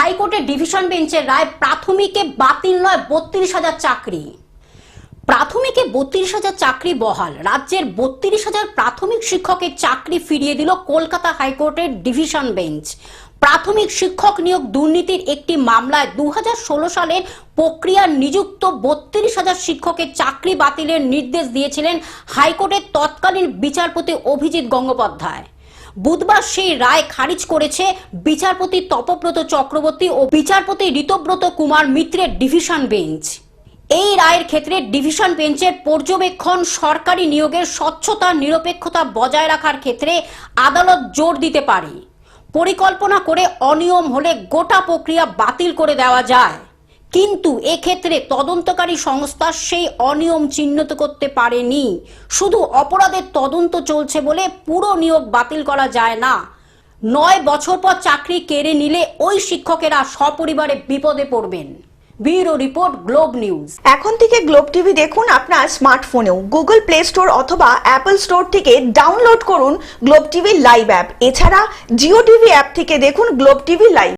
হাইকোর্টের ডিভিশন বেঞ্চের রায় প্রাথমিকে বাতিল নয় ৩২,০০০ চাকরি। প্রাথমিকে ৩২,০০০ চাকরি বহাল। রাজ্যের ৩২,০০০ প্রাথমিক শিক্ষকের চাকরি ফিরিয়ে দিল কলকাতা হাইকোর্টের ডিভিশন বেঞ্চ। প্রাথমিক শিক্ষক নিয়োগ দুর্নীতির একটি মামলায় ২০১৬ সালের প্রক্রিয়ায় নিযুক্ত ৩২,০০০ শিক্ষকের চাকরি বাতিলের নির্দেশ দিয়েছিলেন হাইকোর্টের তৎকালীন বিচারপতি অভিজিৎ গঙ্গোপাধ্যায়। বুধবার সেই রায় খারিজ করেছে বিচারপতি তপব্রত চক্রবর্তী ও বিচারপতি ঋতব্রত কুমার মিত্রের ডিভিশন বেঞ্চ। এই রায়ের ক্ষেত্রে ডিভিশন বেঞ্চের পর্যবেক্ষণ সরকারি নিয়োগের স্বচ্ছতা নিরপেক্ষতা বজায় রাখার ক্ষেত্রে আদালত জোর দিতে পারে। পরিকল্পনা করে অনিয়ম হলে গোটা প্রক্রিয়া বাতিল করে দেওয়া যায়, কিন্তু এক্ষেত্রে তদন্তকারী সংস্থা সেই অনিয়ম চিহ্নিত করতে পারেনি। শুধু অপরাধের তদন্ত চলছে বলে পুরো নিয়োগ বাতিল করা যায় না। ৯ বছর পর চাকরি কেড়ে নিলে ওই শিক্ষকেরা সপরিবারে বিপদে পড়বেন। Bureau report, globe news. এখন থেকে গ্লোব টিভি দেখুন আপনার স্মার্টফোনেও। গুগল প্লে স্টোর অথবা অ্যাপল স্টোর থেকে ডাউনলোড করুন গ্লোব টিভি লাইভ অ্যাপ। এছাড়া জিও টিভি অ্যাপ থেকে দেখুন গ্লোব টিভি লাইভ।